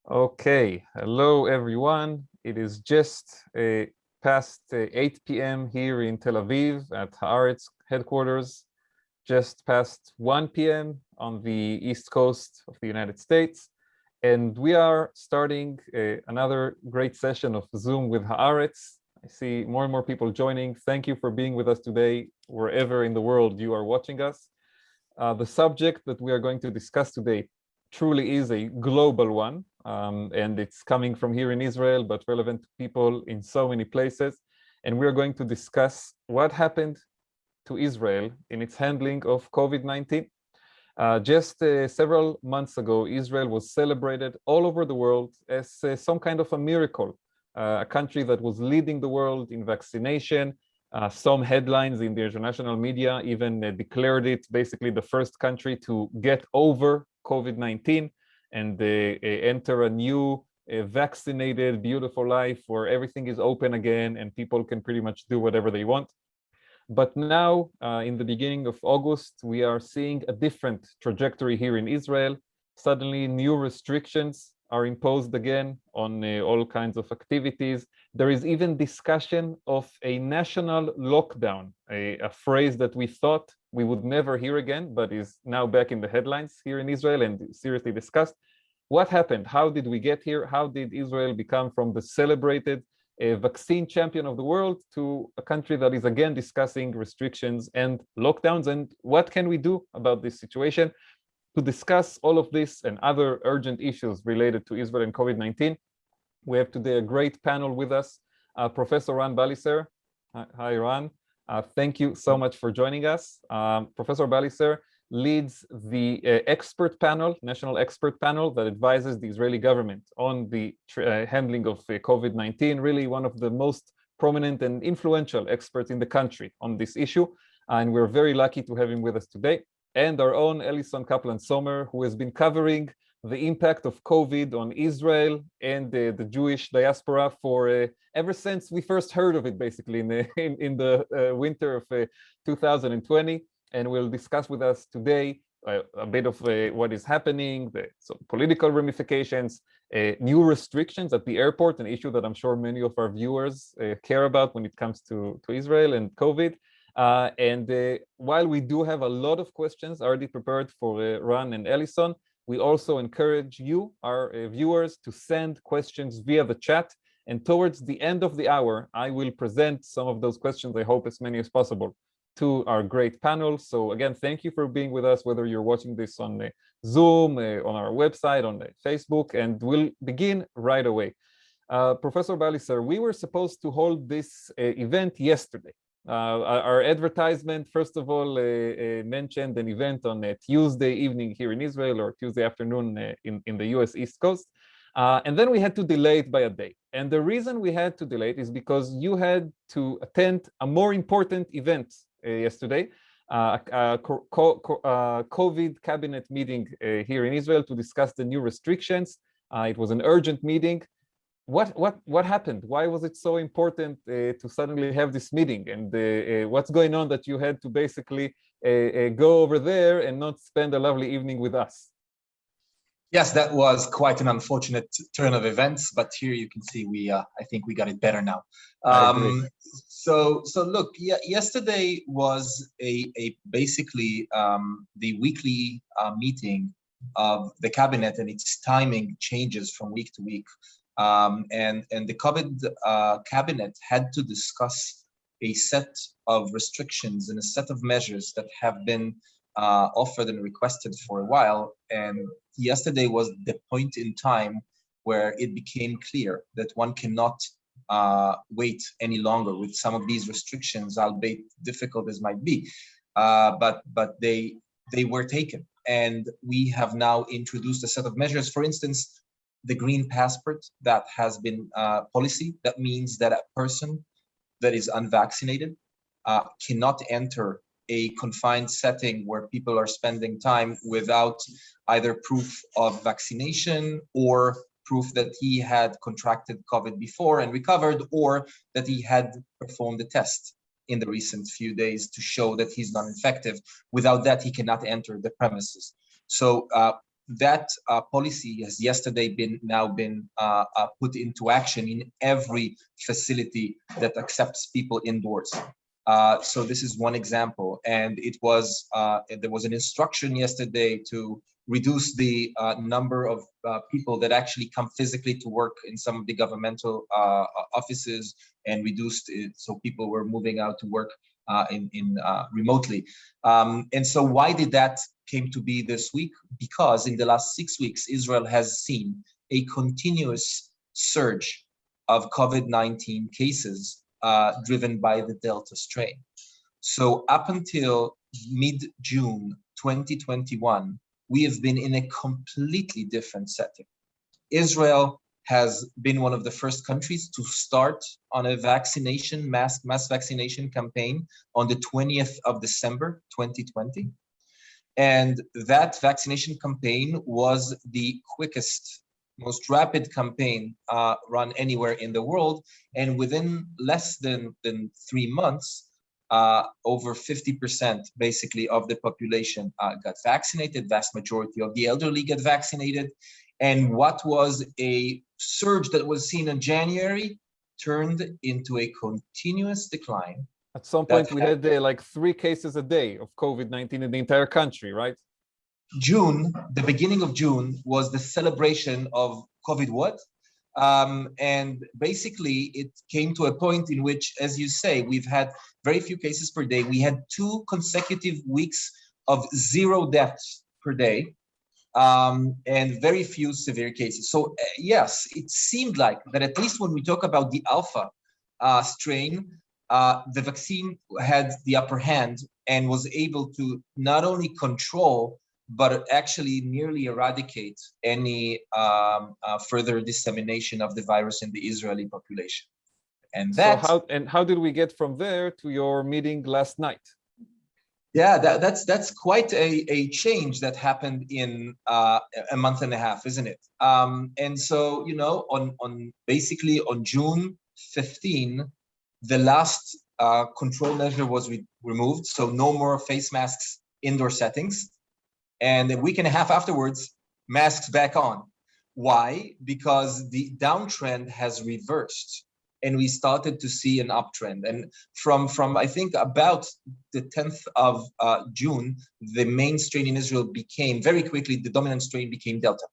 Okay, hello everyone. It is just past 8 p.m. here in Tel Aviv at Haaretz headquarters, just past 1 p.m. on the East Coast of the United States. And we are starting another great session of Zoom with Haaretz. I see more and more people joining. Thank you for being with us today, wherever in the world you are watching us. The subject that we are going to discuss today truly is a global one, and it's coming from here in Israel, but relevant to people in so many places. And we are going to discuss what happened to Israel in its handling of COVID-19. Just several months ago, Israel was celebrated all over the world as some kind of a miracle, a country that was leading the world in vaccination. Some headlines in the international media even declared it basically the first country to get over COVID-19 and enter a new vaccinated, beautiful life where everything is open again and people can pretty much do whatever they want. But now, in the beginning of August, we are seeing a different trajectory here in Israel. Suddenly, new restrictions are imposed again on all kinds of activities. There is even discussion of a national lockdown, a phrase that we thought we would never hear again, but is now back in the headlines here in Israel and seriously discussed. What happened? How did we get here? How did Israel become from the celebrated vaccine champion of the world to a country that is again discussing restrictions and lockdowns? And what can we do about this situation? To discuss all of this and other urgent issues related to Israel and COVID-19, we have today a great panel with us. Professor Ran Balicer. Hi, Ran. Thank you so much for joining us. Professor Balicer leads the national expert panel that advises the Israeli government on the handling of COVID-19, really one of the most prominent and influential experts in the country on this issue. And we're very lucky to have him with us today. And our own Ellison Kaplan-Sommer, who has been covering the impact of COVID on Israel and the Jewish diaspora for ever since we first heard of it, basically in the winter of 2020. And we'll discuss with us today a bit of what is happening, some political ramifications, new restrictions at the airport, an issue that I'm sure many of our viewers care about when it comes to Israel and COVID. While we do have a lot of questions already prepared for Ran and Ellison, we also encourage you, our viewers, to send questions via the chat. And towards the end of the hour, I will present some of those questions, I hope as many as possible, to our great panel. So again, thank you for being with us, whether you're watching this on Zoom, on our website, on Facebook, and we'll begin right away. Professor Balicer, we were supposed to hold this event yesterday. Our advertisement, first of all, mentioned an event on Tuesday evening here in Israel or Tuesday afternoon in the US East Coast. And then we had to delay it by a day. And the reason we had to delay it is because you had to attend a more important event yesterday, a COVID cabinet meeting here in Israel to discuss the new restrictions. It was an urgent meeting. What happened? Why was it so important to suddenly have this meeting? And what's going on that you had to basically go over there and not spend a lovely evening with us? Yes, that was quite an unfortunate turn of events, but here you can see I think we got it better now. So look, yesterday was basically the weekly meeting of the cabinet, and its timing changes from week to week. And the COVID cabinet had to discuss a set of restrictions and a set of measures that have been offered and requested for a while. And yesterday was the point in time where it became clear that one cannot wait any longer with some of these restrictions, albeit difficult as might be. But they were taken. And we have now introduced a set of measures. For instance, the green passport that has been policy. That means that a person that is unvaccinated cannot enter a confined setting where people are spending time without either proof of vaccination or proof that he had contracted COVID before and recovered, or that he had performed a test in the recent few days to show that he's non-infective. Without that, he cannot enter the premises. So that policy has yesterday now been put into action in every facility that accepts people indoors. So this is one example, and there was an instruction yesterday to reduce the number of people that actually come physically to work in some of the governmental offices, and reduced it so people were moving out to work remotely. And so why did that came to be this week? Because in the last 6 weeks, Israel has seen a continuous surge of COVID-19 cases driven by the Delta strain. So up until mid-June 2021, we have been in a completely different setting. Israel has been one of the first countries to start on a mass vaccination campaign on the 20th of December 2020. And that vaccination campaign was the quickest, most rapid campaign run anywhere in the world. And within less than 3 months, over 50% basically of the population got vaccinated. Vast majority of the elderly get vaccinated. And what was a surge that was seen in January turned into a continuous decline. At some point, we had like 3 cases a day of COVID-19 in the entire country, right? June, the beginning of June, was the celebration of COVID what? And basically, it came to a point in which, as you say, we've had very few cases per day. We had 2 consecutive weeks of 0 deaths per day. And very few severe cases. So yes, it seemed like that at least when we talk about the Alpha strain, the vaccine had the upper hand and was able to not only control, but actually nearly eradicate any further dissemination of the virus in the Israeli population. And how did we get from there to your meeting last night? Yeah, that's quite a change that happened in a month and a half, isn't it? And so, you know, basically on June 15, the last control measure was removed, so no more face masks indoor settings. And a week and a half afterwards, masks back on. Why? Because the downtrend has reversed, and we started to see an uptrend. And from I think about the 10th of June, the main strain in Israel became, very quickly, the dominant strain became Delta.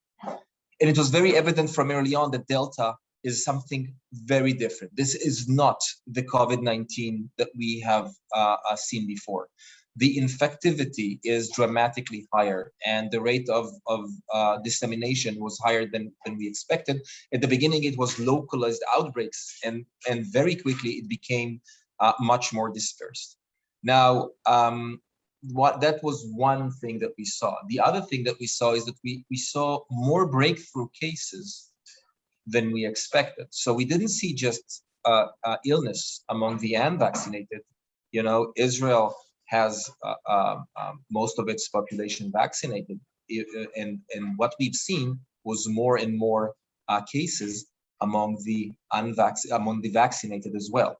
And it was very evident from early on that Delta is something very different. This is not the COVID-19 that we have seen before. The infectivity is dramatically higher, and the rate of dissemination was higher than we expected. At the beginning, it was localized outbreaks, and very quickly it became much more dispersed. Now, that was one thing that we saw. The other thing that we saw is that we saw more breakthrough cases than we expected. So we didn't see just illness among the unvaccinated. You know, Israel has most of its population vaccinated, and what we've seen was more and more cases among the vaccinated as well.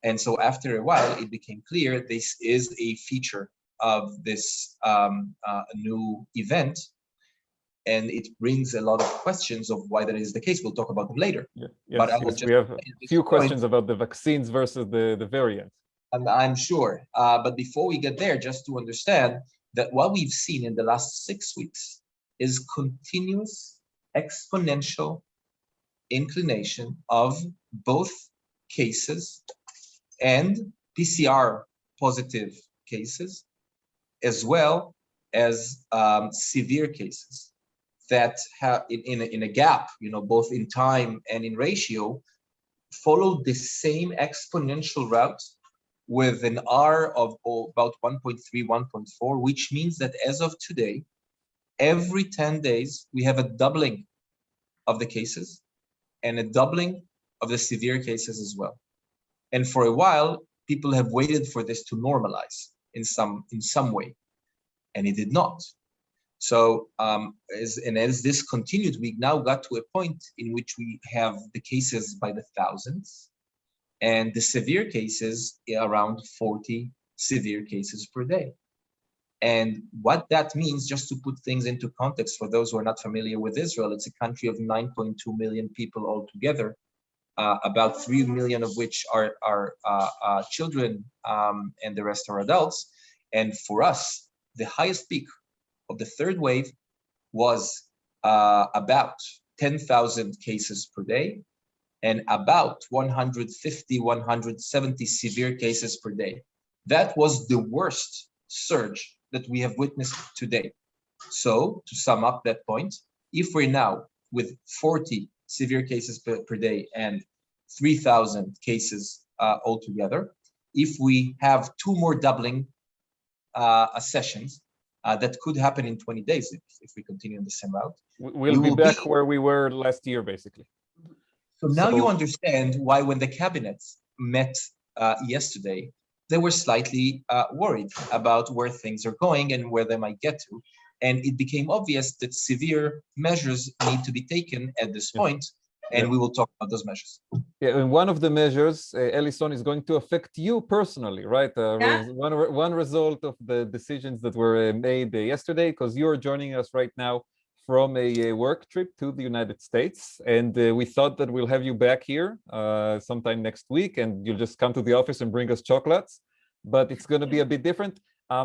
And so after a while, it became clear this is a feature of this new event, and it brings a lot of questions of why that is the case. We'll talk about them later. Yeah. Yes, we have a few questions about the vaccines versus the variant. I'm sure. But before we get there, just to understand that what we've seen in the last 6 weeks is continuous exponential inclination of both cases and PCR positive cases, as well as severe cases that have in a gap, you know, both in time and in ratio, follow the same exponential route with an R of about 1.3, 1.4, which means that as of today, every 10 days, we have a doubling of the cases and a doubling of the severe cases as well. And for a while, people have waited for this to normalize in some way, and it did not. So as this continued, we now got to a point in which we have the cases by the thousands, and the severe cases around 40 severe cases per day. And what that means, just to put things into context for those who are not familiar with Israel, it's a country of 9.2 million people altogether, about 3 million of which are children, and the rest are adults. And for us, the highest peak of the third wave was about 10,000 cases per day and about 150, 170 severe cases per day. That was the worst surge that we have witnessed to date. So to sum up that point, if we're now with 40 severe cases per day and 3,000 cases altogether, if we have two more doubling sessions, that could happen in 20 days if we continue on the same route. We'll be back where we were last year, basically. So now you understand why when the cabinets met yesterday, they were slightly worried about where things are going and where they might get to. And it became obvious that severe measures need to be taken at this point, and we will talk about those measures. Yeah, and one of the measures, Ellison, is going to affect you personally, right? One result of the decisions that were made yesterday, because you're joining us right now from a work trip to the United States. And we thought that we'll have you back here sometime next week, and you'll just come to the office and bring us chocolates. But it's going to be a bit different.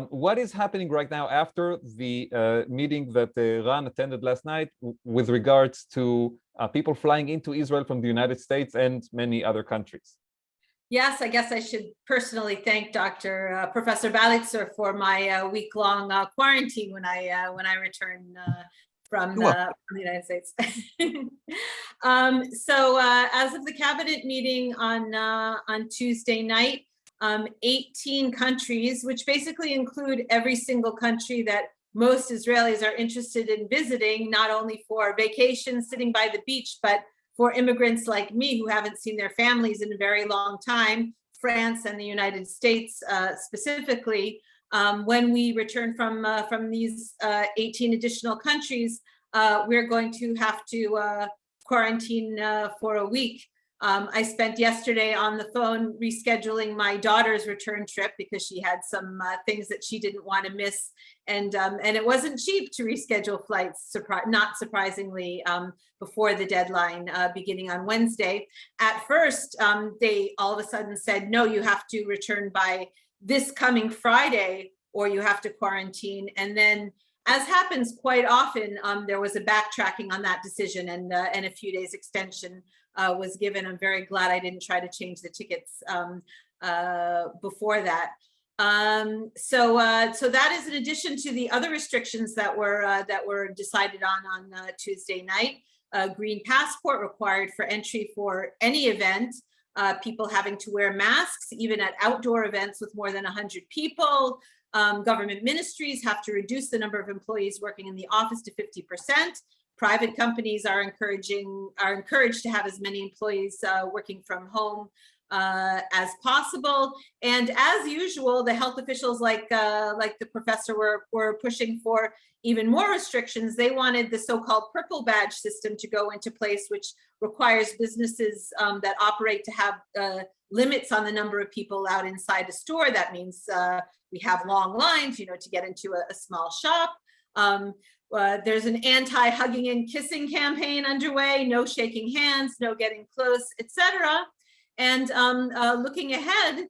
What is happening right now after the meeting that Ran attended last night with regards to people flying into Israel from the United States and many other countries? Yes, I guess I should personally thank Professor Balitzer for my week-long quarantine when I return from the United States. So as of the cabinet meeting on Tuesday night, 18 countries, which basically include every single country that most Israelis are interested in visiting, not only for vacation sitting by the beach, but for immigrants like me who haven't seen their families in a very long time, France and the United States specifically. When we return from these 18 additional countries, we're going to have to quarantine for a week. I spent yesterday on the phone rescheduling my daughter's return trip because she had some things that she didn't want to miss. And it wasn't cheap to reschedule flights, not surprisingly, before the deadline beginning on Wednesday. At first, they all of a sudden said, no, you have to return by this coming Friday or you have to quarantine. And then, as happens quite often, there was a backtracking on that decision and a few days extension was given. I'm very glad I didn't try to change the tickets before that. So that is in addition to the other restrictions that were decided on Tuesday night. Green passport required for entry for any event. People having to wear masks, even at outdoor events with more than 100 people. Government ministries have to reduce the number of employees working in the office to 50%. Private companies are encouraged to have as many employees working from home as possible. And as usual, the health officials, like the professor, were pushing for even more restrictions. They wanted the so-called purple badge system to go into place, which requires businesses that operate to have limits on the number of people allowed inside a store. That means we have long lines, to get into a small shop. There's an anti-hugging and kissing campaign underway, no shaking hands, no getting close, etc. And looking ahead,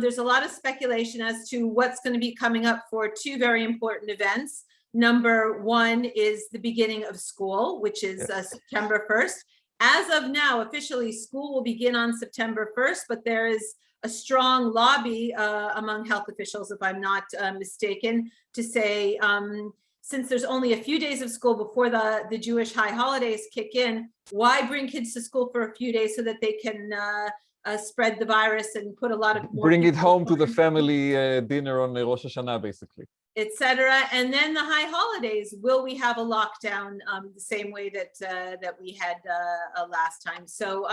there's a lot of speculation as to what's going to be coming up for two very important events. Number one is the beginning of school, which is September 1st. As of now, officially, school will begin on September 1st, but there is a strong lobby among health officials, if I'm not mistaken, to say, since there's only a few days of school before the Jewish high holidays kick in, why bring kids to school for a few days so that they can spread the virus and put a lot of more bring it home to the family dinner on Rosh Hashanah, basically, etc. And then the high holidays, will we have a lockdown the same way that we had last time? So,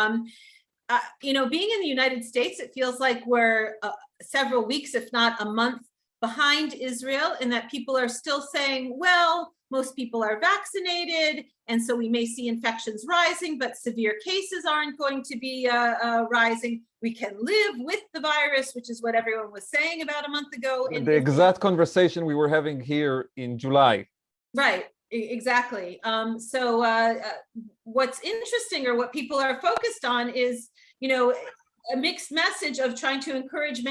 being in the United States, it feels like we're several weeks, if not a month, behind Israel, in that people are still saying, well, most people are vaccinated, and so we may see infections rising, but severe cases aren't going to be rising. We can live with the virus, which is what everyone was saying about a month ago. The exact conversation we were having here in July. Right, exactly. What's interesting, or what people are focused on, is, a mixed message of trying to encourage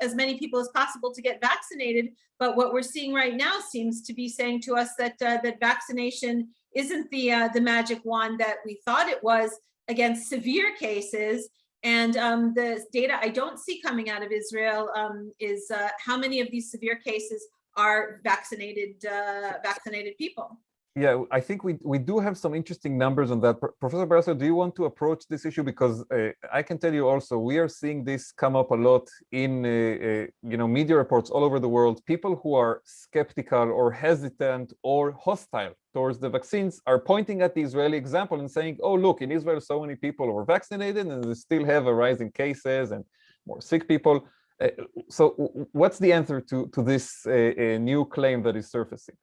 as many people as possible to get vaccinated. But what we're seeing right now seems to be saying to us that that vaccination isn't the magic wand that we thought it was against severe cases. And the data I don't see coming out of Israel is how many of these severe cases are vaccinated people. Yeah, I think we do have some interesting numbers on that. Professor Barasser, do you want to approach this issue? Because I can tell you also, we are seeing this come up a lot in media reports all over the world. People who are skeptical or hesitant or hostile towards the vaccines are pointing at the Israeli example and saying, oh, look, in Israel, so many people were vaccinated and they still have a rise in cases and more sick people. So what's the answer to this new claim that is surfacing?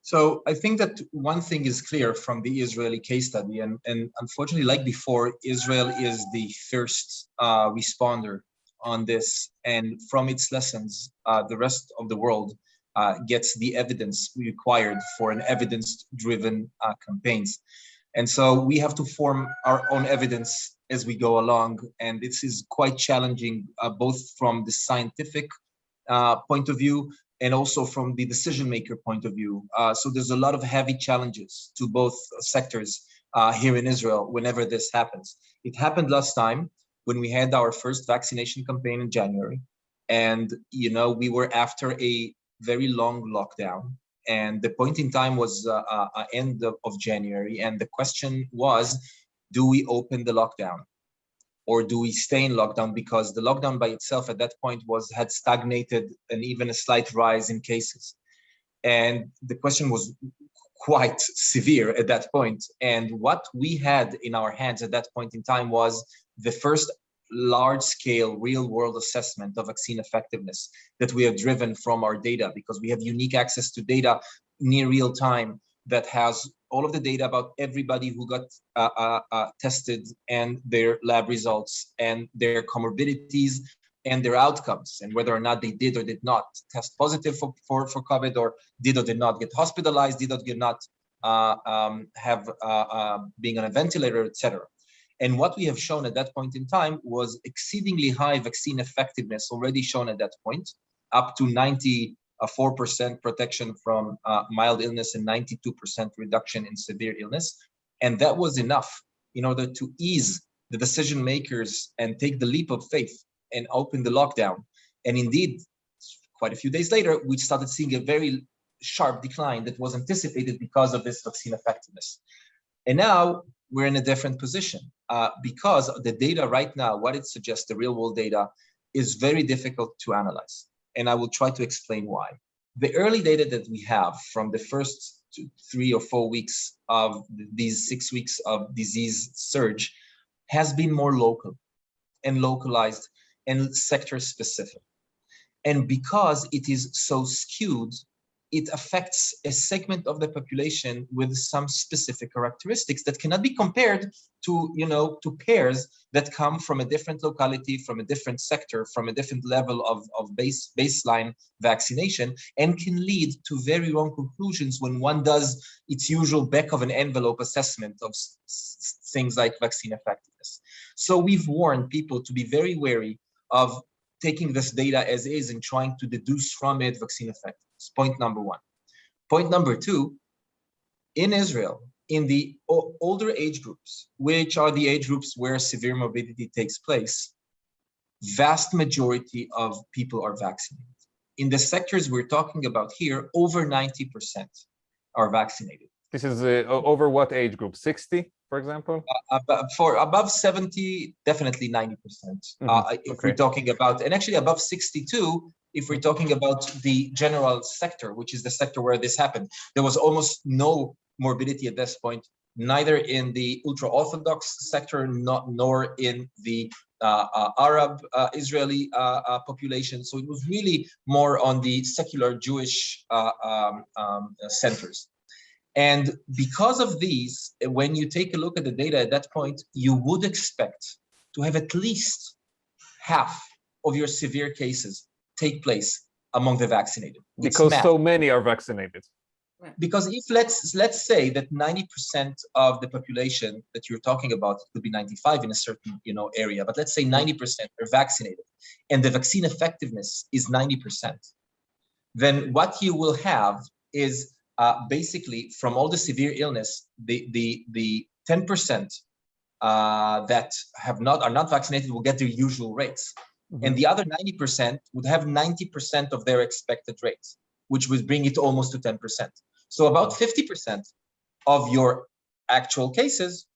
So I think that one thing is clear from the Israeli case study, and unfortunately, like before, Israel is the first responder on this, and from its lessons, the rest of the world gets the evidence required for an evidence-driven campaigns. And so we have to form our own evidence as we go along, and this is quite challenging, both from the scientific point of view and also from the decision maker point of view. So there's a lot of heavy challenges to both sectors here in Israel whenever this happens. It happened last time when we had our first vaccination campaign in January. And, we were after a very long lockdown. And the point in time was end of January. And the question was, do we open the lockdown? Or do we stay in lockdown? Because the lockdown by itself at that point had stagnated and even a slight rise in cases. And the question was quite severe at that point. And what we had in our hands at that point in time was the first large-scale real-world assessment of vaccine effectiveness that we have driven from our data, because we have unique access to data near real time that has all of the data about everybody who got tested and their lab results and their comorbidities and their outcomes, and whether or not they did or did not test positive for COVID, or did or did not get hospitalized, did or did not have being on a ventilator, etc. And what we have shown at that point in time was exceedingly high vaccine effectiveness already shown at that point, up to 94% protection from mild illness and 92% reduction in severe illness. And that was enough in order to ease the decision makers and take the leap of faith and open the lockdown. And indeed, quite a few days later, we started seeing a very sharp decline that was anticipated because of this vaccine effectiveness. And now we're in a different position because the data right now, what it suggests, the real world data, is very difficult to analyze. And I will try to explain why. The early data that we have from the first 3 or 4 weeks of these 6 weeks of disease surge has been more local and localized and sector specific. And because it is so skewed, it affects a segment of the population with some specific characteristics that cannot be compared to, to pairs that come from a different locality, from a different sector, from a different level of baseline vaccination, and can lead to very wrong conclusions when one does its usual back of an envelope assessment of things like vaccine effectiveness. So we've warned people to be very wary of taking this data as is and trying to deduce from it vaccine effectiveness. Point number one. Point number two, in Israel, in the older age groups, which are the age groups where severe morbidity takes place, vast majority of people are vaccinated. In the sectors we're talking about here, over 90% are vaccinated. This is over what age group? 60, for example? For above 70, definitely 90%. If we're talking about, and actually above 62, if we're talking about the general sector, which is the sector where this happened, there was almost no morbidity at this point neither in the ultra-Orthodox sector, nor in the Arab Israeli population. So it was really more on the secular Jewish centers. And because of these, when you take a look at the data at that point, you would expect to have at least half of your severe cases take place among the vaccinated. Because so many are vaccinated. Because if let's say that 90% of the population that you're talking about, it could be 95 in a certain area, but let's say 90% are vaccinated, and the vaccine effectiveness is 90%, then what you will have is basically from all the severe illness, the 10% that are not vaccinated will get their usual rates, and the other 90% would have 90% of their expected rates, which would bring it almost to 10%. So about 50% of your actual cases,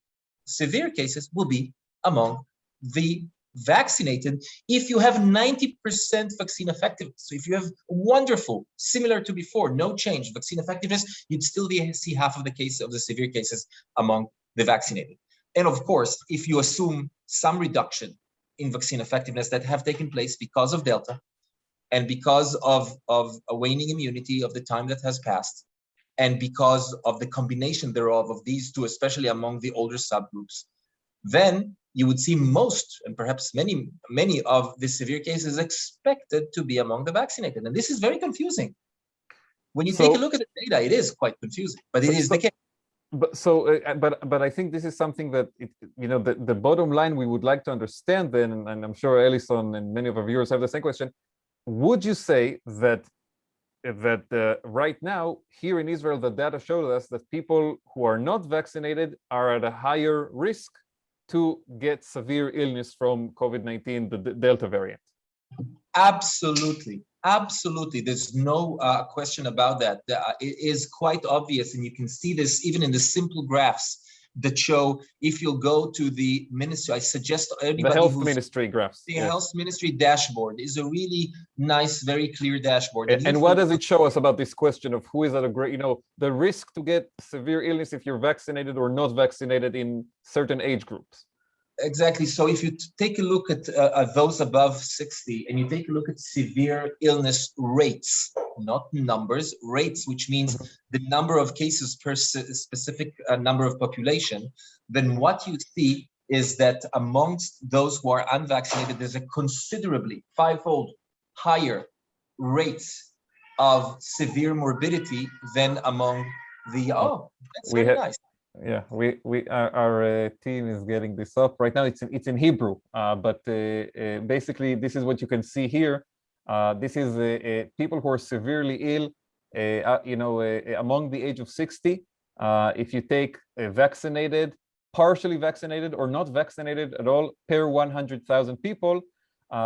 severe cases, will be among the vaccinated if you have 90% vaccine effectiveness. So if you have wonderful, similar to before, no change vaccine effectiveness, you'd still see half of the cases of the severe cases among the vaccinated. And of course, if you assume some reduction in vaccine effectiveness that have taken place because of Delta and because of a waning immunity of the time that has passed, and because of the combination thereof of these two, especially among the older subgroups, then you would see most, and perhaps many of the severe cases expected to be among the vaccinated. And this is very confusing. When you take a look at the data, it is quite confusing, but it is the case. But I think this is something that, the bottom line we would like to understand then, and I'm sure Ellison and many of our viewers have the same question. Would you say that right now here in Israel, the data showed us that people who are not vaccinated are at a higher risk to get severe illness from COVID-19, the Delta variant? Absolutely. There's no question about that. It is quite obvious, and you can see this even in the simple graphs that show, if you'll go to the ministry, I suggest anybody the health ministry graphs. The health ministry dashboard is a really nice, very clear dashboard. And what does it show us about this question of who is at a great, the risk to get severe illness if you're vaccinated or not vaccinated in certain age groups? Exactly. So if you take a look at those above 60, and you take a look at severe illness rates, not numbers, rates, which means the number of cases per specific number of population, then what you see is that amongst those who are unvaccinated, there's a considerably fivefold higher rates of severe morbidity than among the, that's very nice. Yeah, our team is getting this up right now. It's in Hebrew, but basically this is what you can see here. This is people who are severely ill, among the age of 60. If you take vaccinated, partially vaccinated, or not vaccinated at all per 100,000 people,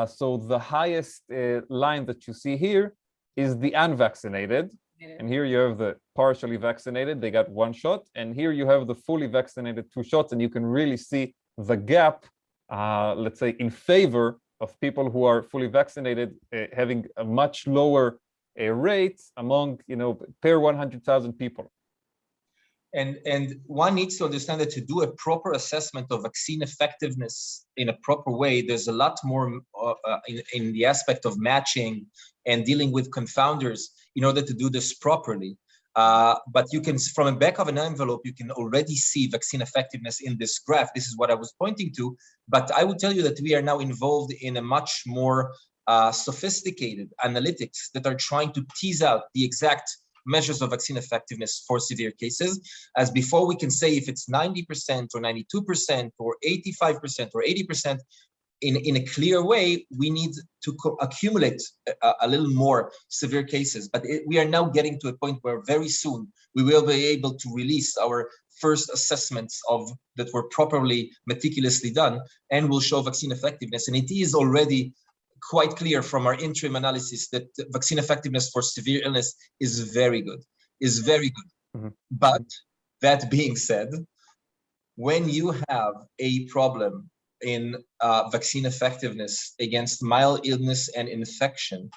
so the highest line that you see here is the unvaccinated. And here you have the partially vaccinated, they got one shot. And here you have the fully vaccinated 2 shots. And you can really see the gap, let's say, in favor of people who are fully vaccinated, having a much lower rate among, per 100,000 people. And one needs to understand that to do a proper assessment of vaccine effectiveness in a proper way, there's a lot more in the aspect of matching and dealing with confounders in order to do this properly. But you can, from the back of an envelope, you can already see vaccine effectiveness in this graph. This is what I was pointing to. But I would tell you that we are now involved in a much more sophisticated analytics that are trying to tease out the exact measures of vaccine effectiveness for severe cases. As before, we can say if it's 90% or 92% or 85% or 80%, in a clear way, we need to accumulate a little more severe cases. But we are now getting to a point where very soon we will be able to release our first assessments that were properly, meticulously done, and will show vaccine effectiveness. And it is already quite clear from our interim analysis that vaccine effectiveness for severe illness is very good, Mm-hmm. But that being said, when you have a problem in vaccine effectiveness against mild illness and infection,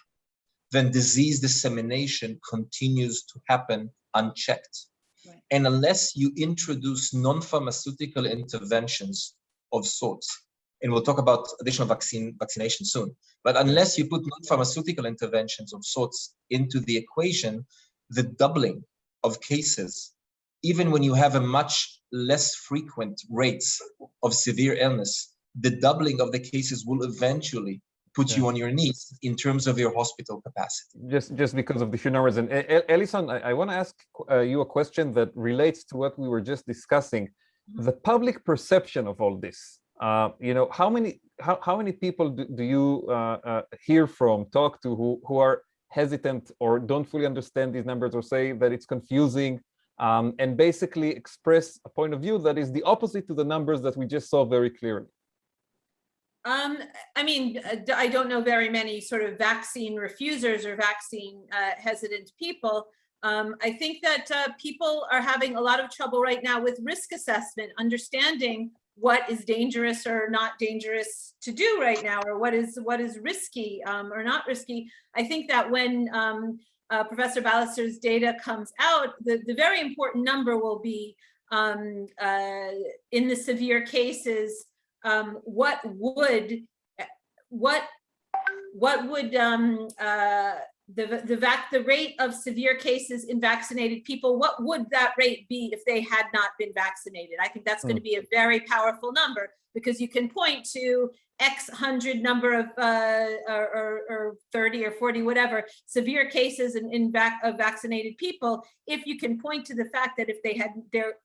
then disease dissemination continues to happen unchecked. Right. And unless you introduce non-pharmaceutical interventions of sorts, and we'll talk about additional vaccination soon, but unless you put non-pharmaceutical interventions of sorts into the equation, the doubling of cases, even when you have a much less frequent rates of severe illness, the doubling of the cases will eventually put you on your knees in terms of your hospital capacity. Just because of the sheer numbers. And Ellison, I want to ask you a question that relates to what we were just discussing. The public perception of all this. You know, how many people do you hear from, talk to, who are hesitant or don't fully understand these numbers, or say that it's confusing, and basically express a point of view that is the opposite to the numbers that we just saw very clearly? I mean, I don't know very many sort of vaccine refusers or vaccine hesitant people. I think that people are having a lot of trouble right now with risk assessment, understanding what is dangerous or not dangerous to do right now, or what is risky or not risky. I think that when Professor Ballister's data comes out, the very important number will be in the severe cases. What would the rate of severe cases in vaccinated people, what would that rate be if they had not been vaccinated? I think that's going to be a very powerful number, because you can point to X hundred number of or 30 or 40, whatever, severe cases of vaccinated people. If you can point to the fact that if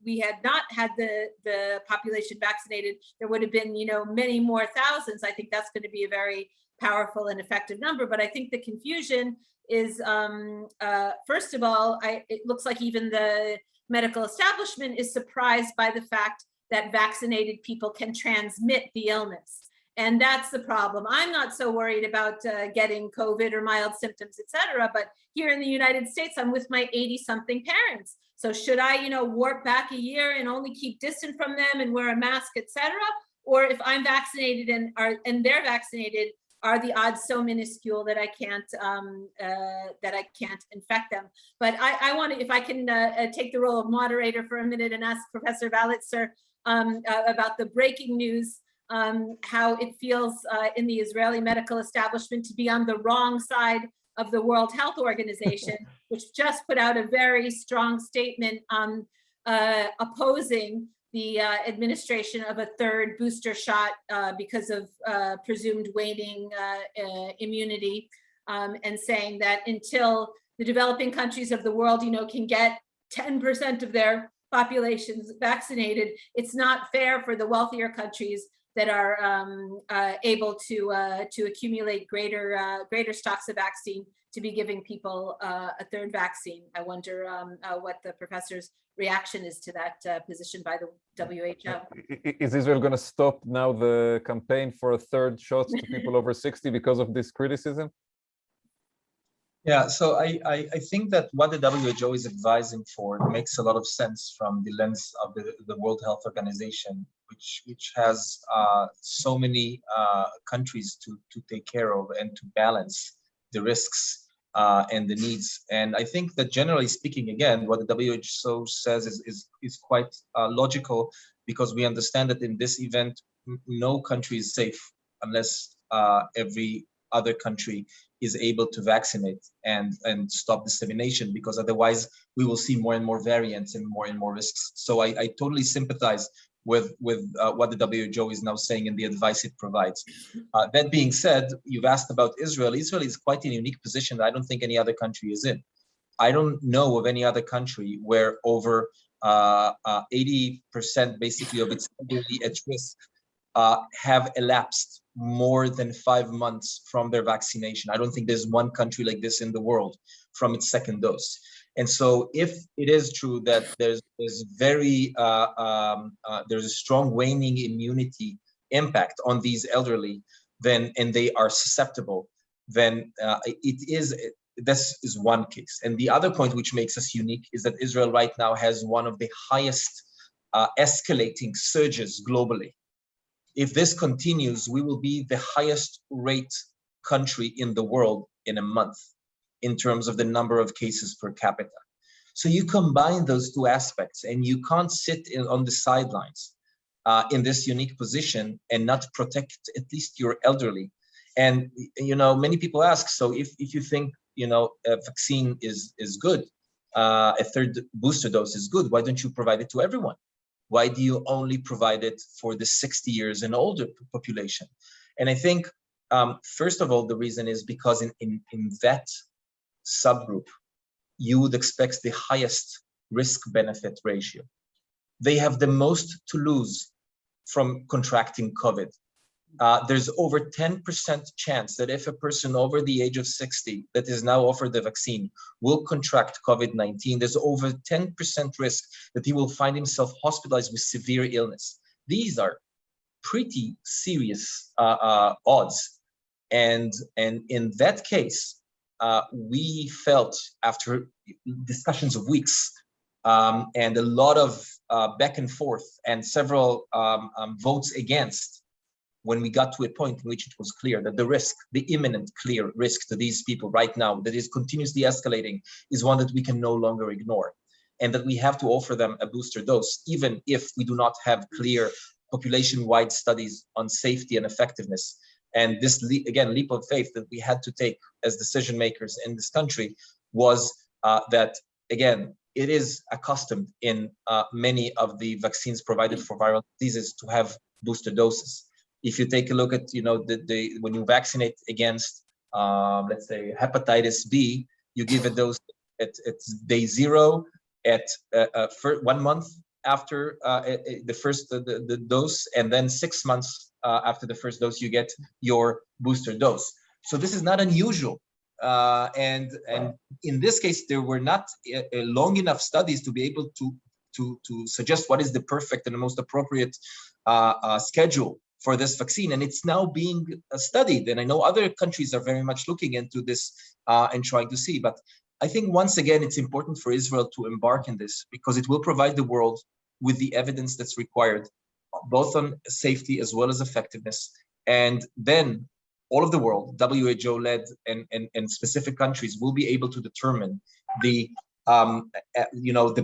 we had not had the population vaccinated, there would have been, you know, many more thousands. I think that's going to be a very powerful and effective number. But I think the confusion is, first of all, it looks like even the medical establishment is surprised by the fact that vaccinated people can transmit the illness. And that's the problem. I'm not so worried about getting COVID or mild symptoms, et cetera. But here in the United States, I'm with my 80-something parents. So should I, you know, warp back a year and only keep distant from them and wear a mask, et cetera? Or if I'm vaccinated and they're vaccinated, are the odds so minuscule that I can't infect them? But I want to, if I can take the role of moderator for a minute and ask Professor Valitzer about the breaking news, how it feels in the Israeli medical establishment to be on the wrong side of the World Health Organization, which just put out a very strong statement opposing the administration of a third booster shot because of presumed waning immunity, and saying that until the developing countries of the world, you know, can get 10% of their populations vaccinated, it's not fair for the wealthier countries that are able to accumulate greater stocks of vaccine to be giving people a third vaccine. I wonder what the professor's reaction is to that position by the WHO. Is Israel going to stop now the campaign for a third shot to people over 60 because of this criticism? Yeah, so I think that what the WHO is advising for makes a lot of sense from the lens of the World Health Organization, which has so many countries to take care of and to balance the risks and the needs. And I think that generally speaking, again, what the WHO says is quite logical, because we understand that in this event, no country is safe unless every other country is able to vaccinate and stop dissemination, because otherwise we will see more and more variants and more risks. So I totally sympathize with what the WHO is now saying and the advice it provides. That being said, you've asked about Israel. Israel is quite in a unique position that I don't think any other country is in. I don't know of any other country where over 80% basically of its elderly at risk have elapsed more than 5 months from their vaccination. I don't think there's one country like this in the world from its second dose. And so if it is true that there's a strong waning immunity impact on these elderly, then, and they are susceptible, then this is one case. And the other point which makes us unique is that Israel right now has one of the highest escalating surges globally. If this continues, we will be the highest rate country in the world in a month in terms of the number of cases per capita. So you combine those two aspects, and you can't sit on the sidelines in this unique position and not protect at least your elderly. And many people ask, so if you think a vaccine is good, a third booster dose is good, why don't you provide it to everyone? Why do you only provide it for the 60 years and older population? And I think, first of all, the reason is because in that subgroup, you would expect the highest risk-benefit ratio. They have the most to lose from contracting COVID. There's over 10% chance that if a person over the age of 60 that is now offered the vaccine will contract COVID-19, there's over 10% risk that he will find himself hospitalized with severe illness. These are pretty serious odds. And in that case, we felt, after discussions of weeks and a lot of back and forth and several votes against, when we got to a point in which it was clear that the imminent clear risk to these people right now that is continuously escalating is one that we can no longer ignore, and that we have to offer them a booster dose, even if we do not have clear population-wide studies on safety and effectiveness. And this, leap of faith that we had to take as decision makers in this country was that, again, it is accustomed in many of the vaccines provided for viral diseases to have booster doses. If you take a look at, when you vaccinate against, let's say, hepatitis B, you give a dose at day 0, at 1 month after the first the dose, and then 6 months after the first dose, you get your booster dose. So this is not unusual. And in this case, there were not long enough studies to be able to suggest what is the perfect and the most appropriate schedule for this vaccine, and it's now being studied. And I know other countries are very much looking into this and trying to see. But I think, once again, it's important for Israel to embark in this, because it will provide the world with the evidence that's required, both on safety as well as effectiveness. And then all of the world, WHO-led and specific countries, will be able to determine the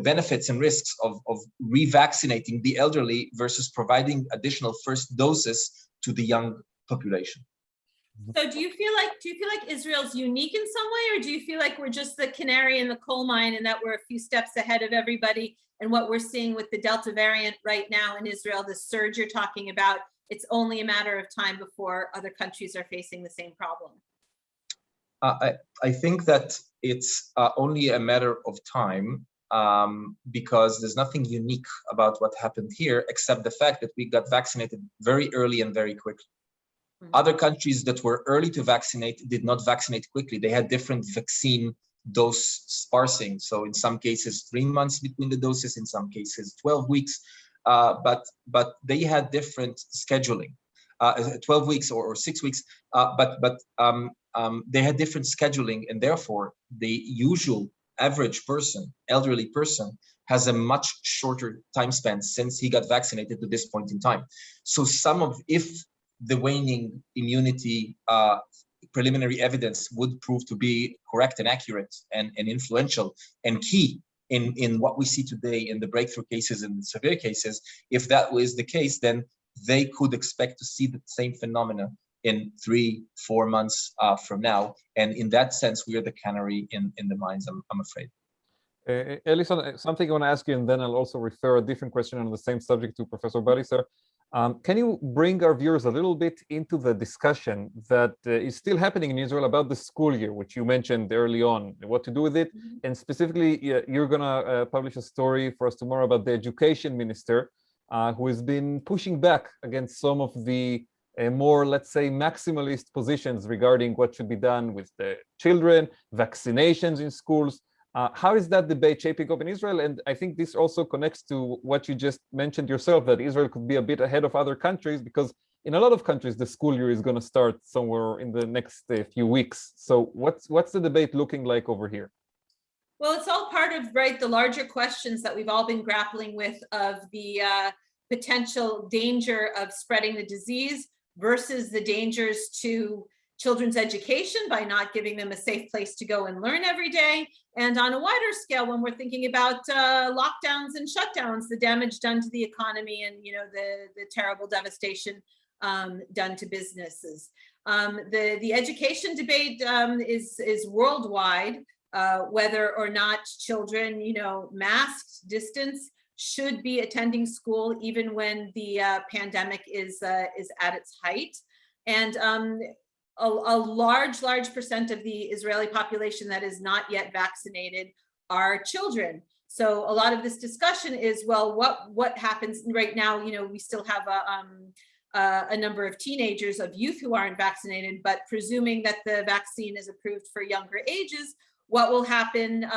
benefits and risks of revaccinating the elderly versus providing additional first doses to the young population. So do you feel like Israel's unique in some way, or do you feel like we're just the canary in the coal mine and that we're a few steps ahead of everybody? And what we're seeing with the Delta variant right now in Israel, the surge you're talking about, it's only a matter of time before other countries are facing the same problem? I think that it's only a matter of time, because there's nothing unique about what happened here, except the fact that we got vaccinated very early and very quickly. Mm-hmm. Other countries that were early to vaccinate did not vaccinate quickly. They had different vaccine dose sparsing. So in some cases, 3 months between the doses, in some cases, 12 weeks. But they had different scheduling, 12 weeks or 6 weeks. They had different scheduling, and therefore the usual average person, elderly person, has a much shorter time span since he got vaccinated to this point in time. So if the waning immunity preliminary evidence would prove to be correct and accurate and influential and key in what we see today in the breakthrough cases and the severe cases, if that was the case, then they could expect to see the same phenomena in 3-4 months from now. And in that sense, we are the canary in the mines, I'm afraid. Ellison, something I want to ask you, and then I'll also refer a different question on the same subject to Professor Balicer. Can you bring our viewers a little bit into the discussion that is still happening in Israel about the school year, which you mentioned early on, what to do with it? Mm-hmm. And specifically, you're going to publish a story for us tomorrow about the education minister, who has been pushing back against some of the more, let's say, maximalist positions regarding what should be done with the children, vaccinations in schools. How is that debate shaping up in Israel? And I think this also connects to what you just mentioned yourself, that Israel could be a bit ahead of other countries, because in a lot of countries, the school year is going to start somewhere in the next few weeks. So what's the debate looking like over here? Well, it's all part of, the larger questions that we've all been grappling with, of the potential danger of spreading the disease versus the dangers to children's education by not giving them a safe place to go and learn every day. And on a wider scale, when we're thinking about lockdowns and shutdowns, the damage done to the economy and, you know, the terrible devastation done to businesses. The education debate is worldwide, whether or not children, you know, masked, distance, should be attending school even when the pandemic is at its height. And a large percent of the Israeli population that is not yet vaccinated are children. So a lot of this discussion is, well, what happens right now? You know, we still have a number of teenagers, of youth who aren't vaccinated, but presuming that the vaccine is approved for younger ages, what will happen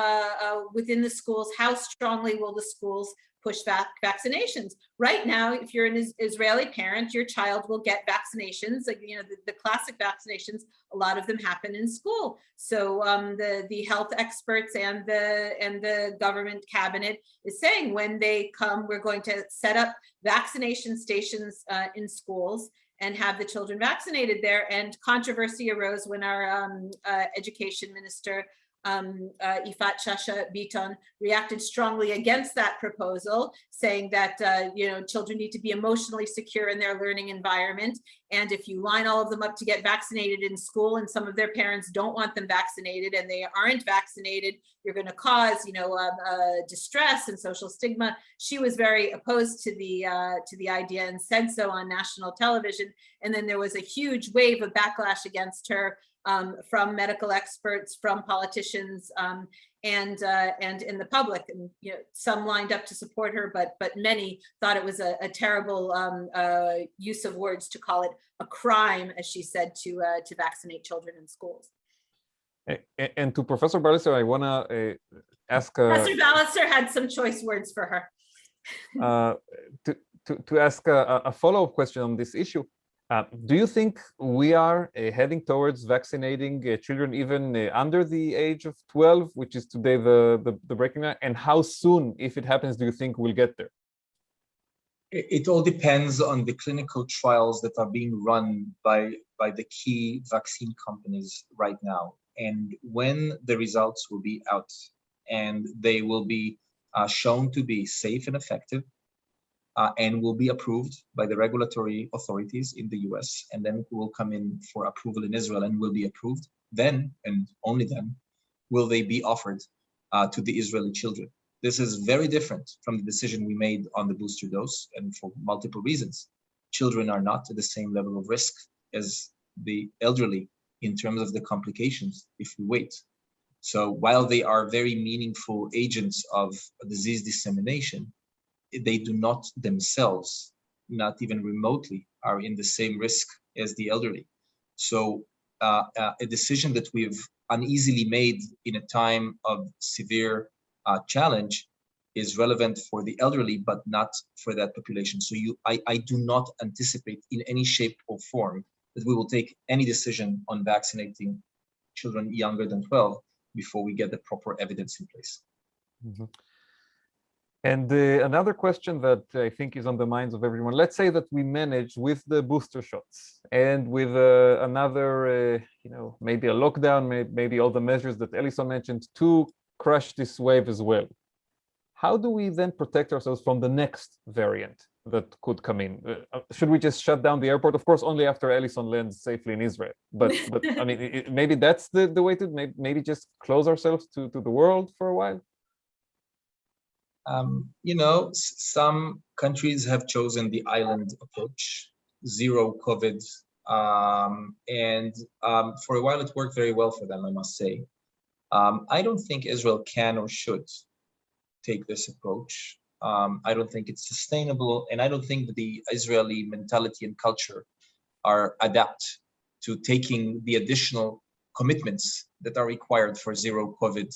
within the schools? How strongly will the schools push back vaccinations? Right now, if you're an Israeli parent, your child will get vaccinations. Like, you know, the classic vaccinations, a lot of them happen in school. So the health experts and the government cabinet is saying when they come, we're going to set up vaccination stations in schools and have the children vaccinated there. And controversy arose when our education minister, Ifat Shasha Biton, reacted strongly against that proposal, saying that you know, children need to be emotionally secure in their learning environment, and if you line all of them up to get vaccinated in school and some of their parents don't want them vaccinated and they aren't vaccinated, you're going to cause, you know, distress and social stigma. She was very opposed to the idea and said so on national television, and then there was a huge wave of backlash against her from medical experts, from politicians, and in the public. And, you know, some lined up to support her, but many thought it was a terrible use of words to call it a crime, as she said, to vaccinate children in schools. And to Professor Ballister, I want to ask. Professor Ballister had some choice words for her. To ask a follow-up question on this issue. Do you think we are heading towards vaccinating children even under the age of 12, which is today the breaking line? And how soon, if it happens, do you think we'll get there? It all depends on the clinical trials that are being run by the key vaccine companies right now, and when the results will be out and they will be shown to be safe and effective, and will be approved by the regulatory authorities in the US, and then will come in for approval in Israel and will be approved, then and only then will they be offered to the Israeli children. This is very different from the decision we made on the booster dose, and for multiple reasons. Children are not at the same level of risk as the elderly in terms of the complications if we wait. So while they are very meaningful agents of disease dissemination, they do not themselves, not even remotely, are in the same risk as the elderly. So a decision that we've uneasily made in a time of severe challenge is relevant for the elderly, but not for that population. So I do not anticipate in any shape or form that we will take any decision on vaccinating children younger than 12 before we get the proper evidence in place. Mm-hmm. And another question that I think is on the minds of everyone, let's say that we manage with the booster shots and with another, you know, maybe a lockdown, maybe all the measures that Ellison mentioned to crush this wave as well. How do we then protect ourselves from the next variant that could come in? Should we just shut down the airport? Of course, only after Ellison lands safely in Israel. But I mean, maybe that's the way to maybe just close ourselves to the world for a while. You know, some countries have chosen the island approach, zero COVID, and for a while it worked very well for them, I must say. I don't think Israel can or should take this approach. I don't think it's sustainable, and I don't think that the Israeli mentality and culture are adapt to taking the additional commitments that are required for zero COVID,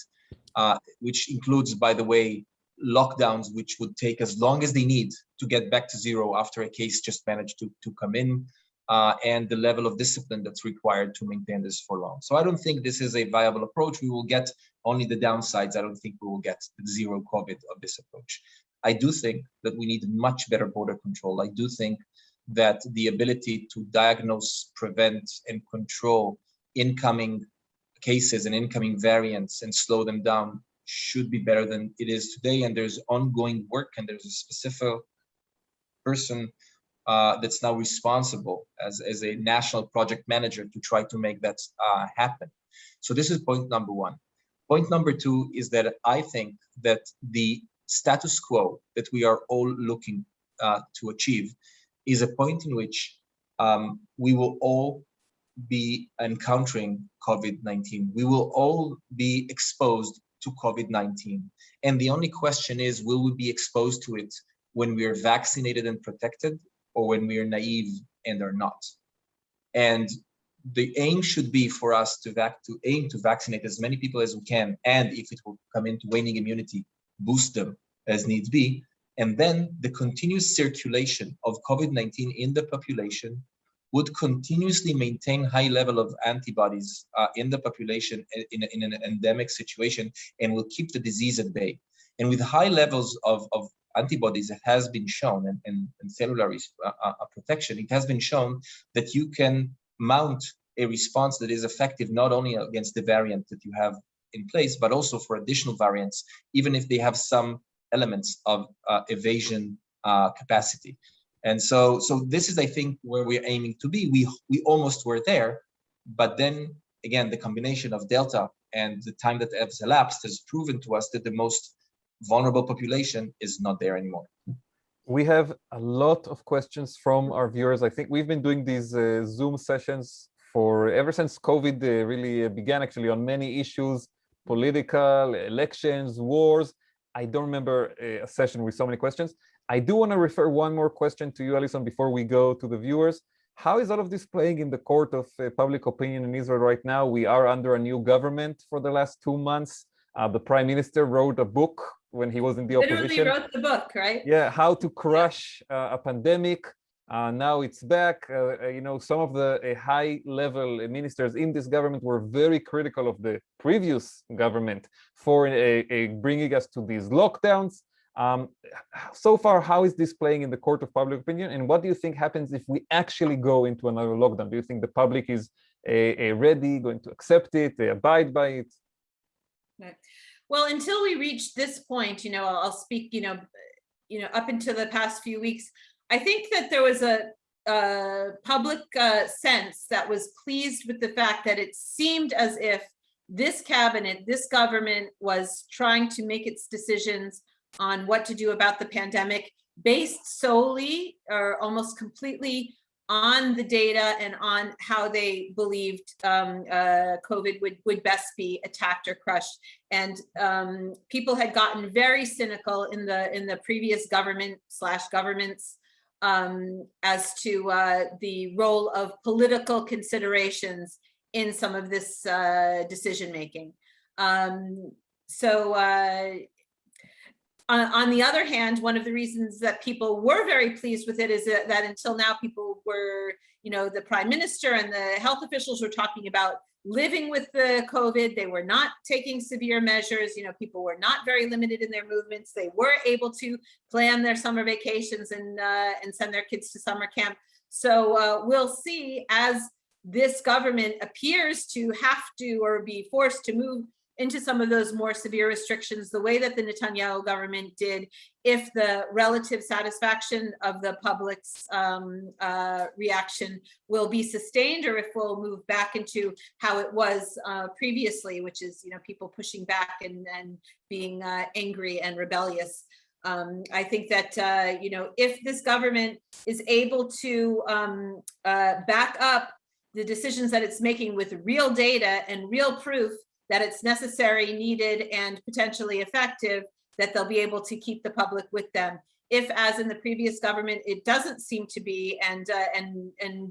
which includes, by the way, lockdowns, which would take as long as they need to get back to zero after a case just managed to come in, and the level of discipline that's required to maintain this for long. So I don't think this is a viable approach. We will get only the downsides. I don't think we will get the zero COVID of this approach. I do think that we need much better border control. I do think that the ability to diagnose, prevent, and control incoming cases and incoming variants and slow them down should be better than it is today. And there's ongoing work, and there's a specific person that's now responsible as a national project manager to try to make that happen. So this is point number one. Point number two is that I think that the status quo that we are all looking to achieve is a point in which we will all be encountering COVID-19. We will all be exposed to COVID-19. And the only question is, will we be exposed to it when we are vaccinated and protected, or when we are naive and are not? And the aim should be for us to aim to vaccinate as many people as we can, and if it will come into waning immunity, boost them as needs be. And then the continuous circulation of COVID-19 in the population would continuously maintain high level of antibodies in the population in an endemic situation, and will keep the disease at bay. And with high levels of antibodies, it has been shown, and cellular protection, it has been shown that you can mount a response that is effective not only against the variant that you have in place, but also for additional variants, even if they have some elements of evasion capacity. And so this is, I think, where we're aiming to be. We almost were there, but then again, the combination of Delta and the time that has elapsed has proven to us that the most vulnerable population is not there anymore. We have a lot of questions from our viewers. I think we've been doing these Zoom sessions ever since COVID really began, actually, on many issues: political, elections, wars. I don't remember a session with so many questions. I do want to refer one more question to you, Alison, before we go to the viewers. How is all of this playing in the court of public opinion in Israel right now? We are under a new government for the last 2 months. The prime minister wrote a book when he was in the opposition. Literally wrote the book, right? Yeah, how to crush a pandemic. Now it's back. Some of the high-level ministers in this government were very critical of the previous government for bringing us to these lockdowns. So far, how is this playing in the court of public opinion? And what do you think happens if we actually go into another lockdown? Do you think the public is ready, going to accept it, abide by it? Right. Well, until we reach this point, I'll speak, up into the past few weeks, I think that there was a public sense that was pleased with the fact that it seemed as if this cabinet, this government, was trying to make its decisions on what to do about the pandemic based solely or almost completely on the data and on how they believed COVID would best be attacked or crushed. And people had gotten very cynical in the previous governments as to the role of political considerations in some of this decision making. On the other hand, one of the reasons that people were very pleased with it is that until now, people were, the prime minister and the health officials were talking about living with the COVID. They were not taking severe measures. People were not very limited in their movements. They were able to plan their summer vacations and send their kids to summer camp. So we'll see, as this government appears to have to or be forced to move into some of those more severe restrictions, the way that the Netanyahu government did, if the relative satisfaction of the public's reaction will be sustained, or if we'll move back into how it was previously, which is, people pushing back and being angry and rebellious. I think that, if this government is able to back up the decisions that it's making with real data and real proof that it's necessary, needed, and potentially effective, that they'll be able to keep the public with them. If, as in the previous government, it doesn't seem to be, and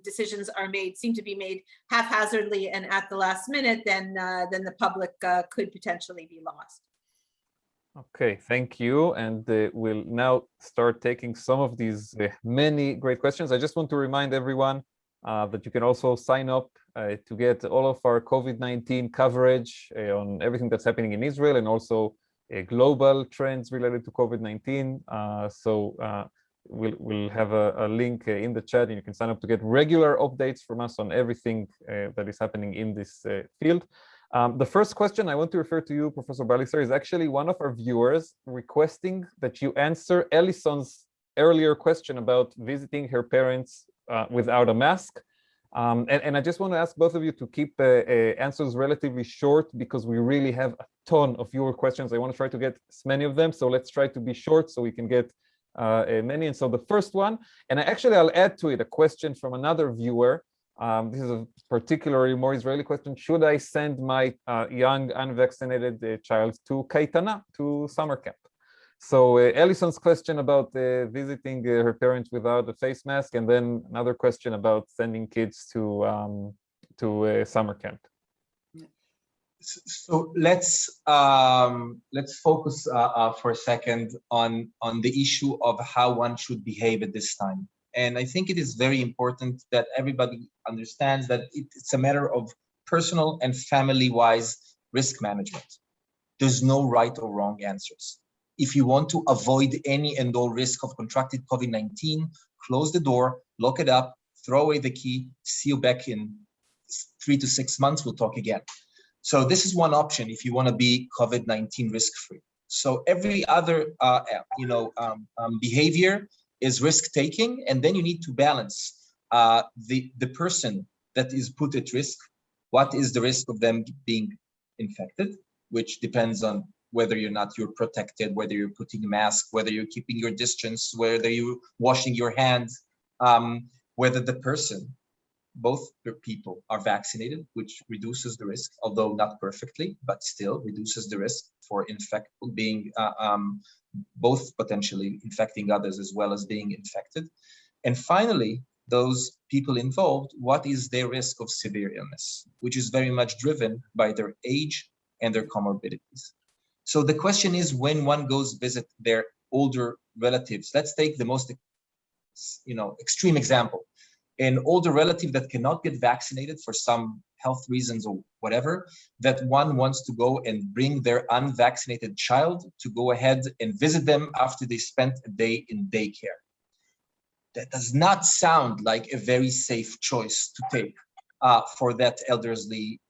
decisions seem to be made haphazardly and at the last minute, then the public could potentially be lost. Okay, thank you. And we'll now start taking some of these many great questions. I just want to remind everyone that you can also sign up to get all of our COVID-19 coverage on everything that's happening in Israel, and also global trends related to COVID-19. So we'll have a link in the chat, and you can sign up to get regular updates from us on everything that is happening in this field. The first question I want to refer to you, Professor Balicer, is actually one of our viewers requesting that you answer Ellison's earlier question about visiting her parents without a mask. And I just want to ask both of you to keep answers relatively short, because we really have a ton of viewer questions. I want to try to get as many of them, so let's try to be short so we can get many. And so the first one, and I'll add to it a question from another viewer. This is a particularly more Israeli question. Should I send my young unvaccinated child to Kaitana, to summer camp? So Ellison's question about visiting her parents without a face mask, and then another question about sending kids to summer camp. So let's focus for a second on the issue of how one should behave at this time. And I think it is very important that everybody understands that it's a matter of personal and family-wise risk management. There's no right or wrong answers. If you want to avoid any and all risk of contracted COVID-19, close the door, lock it up, throw away the key, see you back in 3 to 6 months, we'll talk again. So this is one option if you want to be COVID-19 risk-free. So every other behavior is risk-taking, and then you need to balance the person that is put at risk. What is the risk of them being infected, which depends on whether you're protected, whether you're putting a mask, whether you're keeping your distance, whether you're washing your hands, whether the person, both people are vaccinated, which reduces the risk, although not perfectly, but still reduces the risk for being both potentially infecting others as well as being infected. And finally, those people involved, what is their risk of severe illness, which is very much driven by their age and their comorbidities. So the question is, when one goes visit their older relatives, let's take the most extreme example. An older relative that cannot get vaccinated for some health reasons or whatever, that one wants to go and bring their unvaccinated child to go ahead and visit them after they spent a day in daycare. That does not sound like a very safe choice to take for that elderly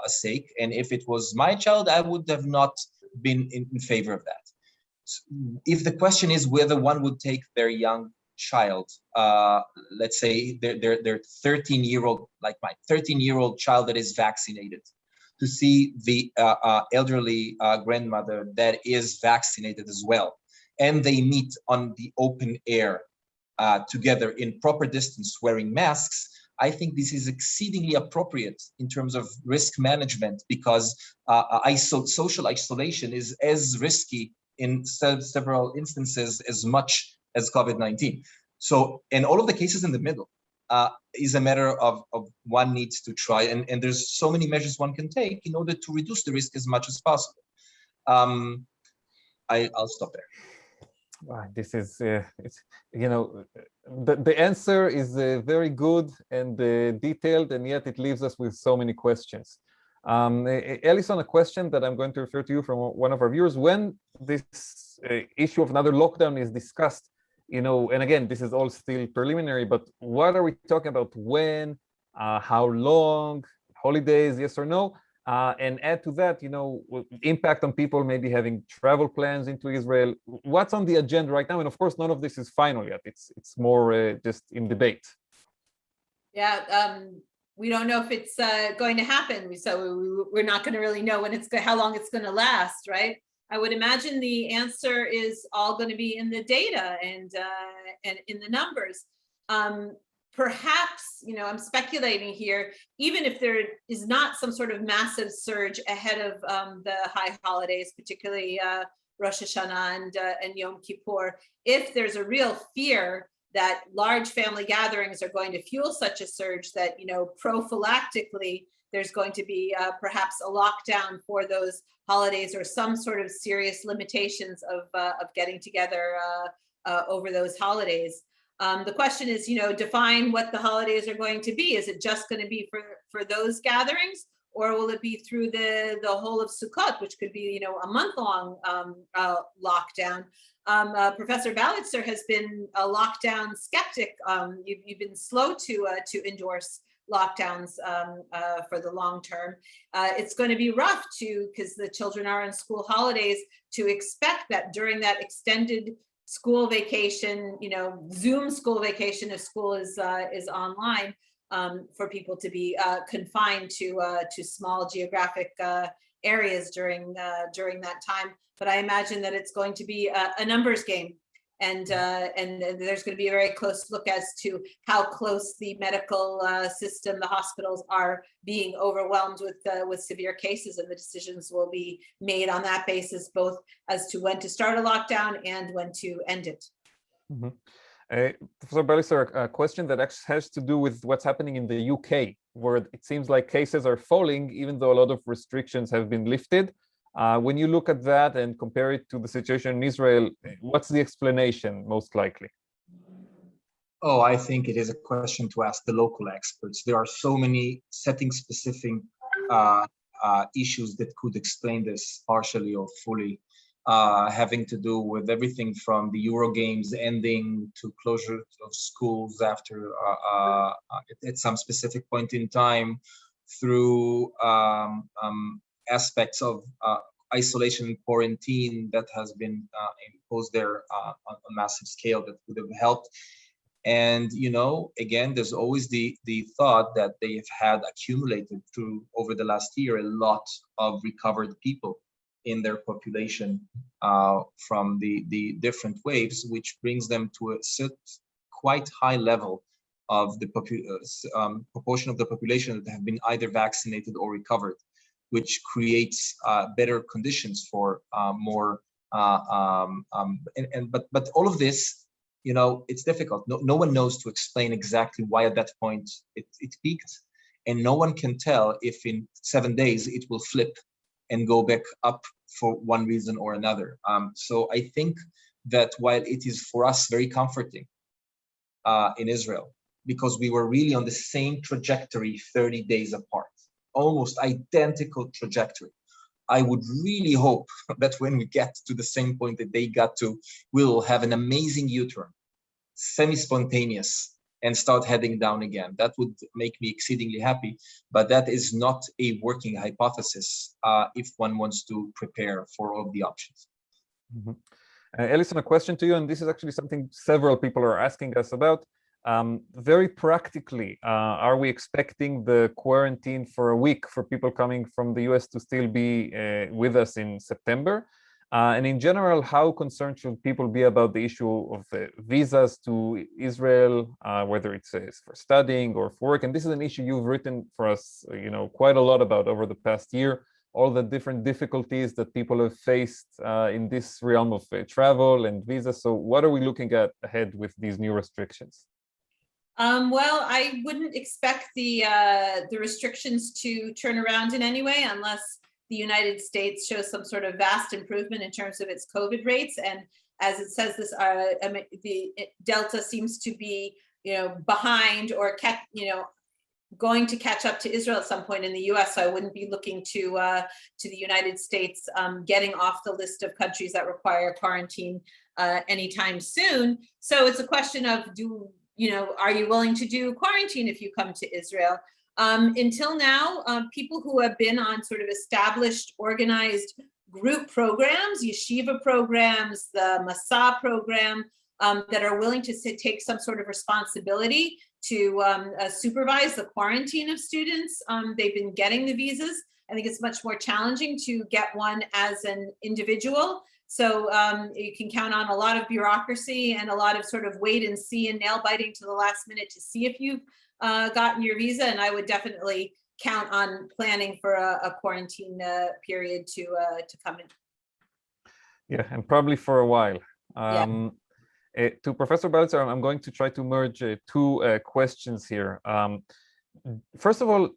sake. And if it was my child, I would have not been in favor of that. So if the question is whether one would take their young child, let's say their 13-year-old, like my 13-year-old child that is vaccinated, to see the elderly grandmother that is vaccinated as well, and they meet on the open air together in proper distance wearing masks, I think this is exceedingly appropriate in terms of risk management, because social isolation is as risky in several instances as much as COVID-19. So, in all of the cases in the middle is a matter of one needs to try, and there's so many measures one can take in order to reduce the risk as much as possible. I'll stop there. This is, the answer is very good and detailed, and yet it leaves us with so many questions. Ellison, a question that I'm going to refer to you from one of our viewers: when this issue of another lockdown is discussed, and again, this is all still preliminary, but what are we talking about? When, how long, holidays, yes or no? And add to that, impact on people maybe having travel plans into Israel. What's on the agenda right now? And of course, none of this is final yet. It's more just in debate. Yeah, we don't know if it's going to happen. So we're not going to really know how long it's going to last, right? I would imagine the answer is all going to be in the data and in the numbers. Perhaps, I'm speculating here, even if there is not some sort of massive surge ahead of the high holidays, particularly Rosh Hashanah and Yom Kippur, if there's a real fear that large family gatherings are going to fuel such a surge, that, prophylactically, there's going to be perhaps a lockdown for those holidays, or some sort of serious limitations of getting together over those holidays. The question is, define what the holidays are going to be. Is it just going to be for those gatherings, or will it be through the whole of Sukkot, which could be, a month-long lockdown? Professor Balitzer has been a lockdown skeptic. You've been slow to endorse lockdowns for the long term. It's going to be rough because the children are on school holidays, to expect that during that extended school vacation, Zoom school vacation, if school is online, for people to be confined to small geographic areas during that time. But I imagine that it's going to be a numbers game, and there's going to be a very close look as to how close the medical system, the hospitals, are being overwhelmed with severe cases, and the decisions will be made on that basis, both as to when to start a lockdown and when to end it. Mm-hmm. Professor Balitzer, a question that actually has to do with what's happening in the UK, where it seems like cases are falling, even though a lot of restrictions have been lifted. When you look at that and compare it to the situation in Israel, what's the explanation most likely? Oh, I think it is a question to ask the local experts. There are so many setting-specific issues that could explain this partially or fully, having to do with everything from the Euro Games ending to closure of schools after at some specific point in time, through aspects of isolation and quarantine that has been imposed there on a massive scale that would have helped. And again, there's always the thought that they have had accumulated through over the last year a lot of recovered people in their population from the different waves, which brings them to a quite high level of the proportion of the population that have been either vaccinated or recovered, which creates better conditions for more. But all of this, it's difficult. No one knows to explain exactly why at that point it peaked, and no one can tell if in 7 days it will flip and go back up for one reason or another. So I think that while it is for us very comforting in Israel, because we were really on the same trajectory 30 days apart, almost identical trajectory, I would really hope that when we get to the same point that they got to, we'll have an amazing U-turn, semi-spontaneous, and start heading down again. That would make me exceedingly happy, but that is not a working hypothesis if one wants to prepare for all of the options. Mm-hmm. Ellison, a question to you, and this is actually something several people are asking us about. Very practically, are we expecting the quarantine for a week for people coming from the US to still be with us in September? And in general, how concerned should people be about the issue of visas to Israel, whether it's for studying or for work? And this is an issue you've written for us, quite a lot about over the past year, all the different difficulties that people have faced in this realm of travel and visas. So what are we looking at ahead with these new restrictions? Well, I wouldn't expect the restrictions to turn around in any way unless the United States shows some sort of vast improvement in terms of its COVID rates. And as it says, the Delta seems to be, behind or going to catch up to Israel at some point in the US. So I wouldn't be looking to the United States getting off the list of countries that require quarantine anytime soon. So it's a question of are you willing to do quarantine if you come to Israel? Until now, people who have been on sort of established, organized group programs, yeshiva programs, the Masa program, that are willing to take some sort of responsibility to supervise the quarantine of students. They've been getting the visas. I think it's much more challenging to get one as an individual. So you can count on a lot of bureaucracy and a lot of sort of wait and see and nail biting to the last minute to see if you've gotten your visa. And I would definitely count on planning for a quarantine period to come in. Yeah, and probably for a while. Yeah. To Professor Balitzer, I'm going to try to merge two questions here. First of all,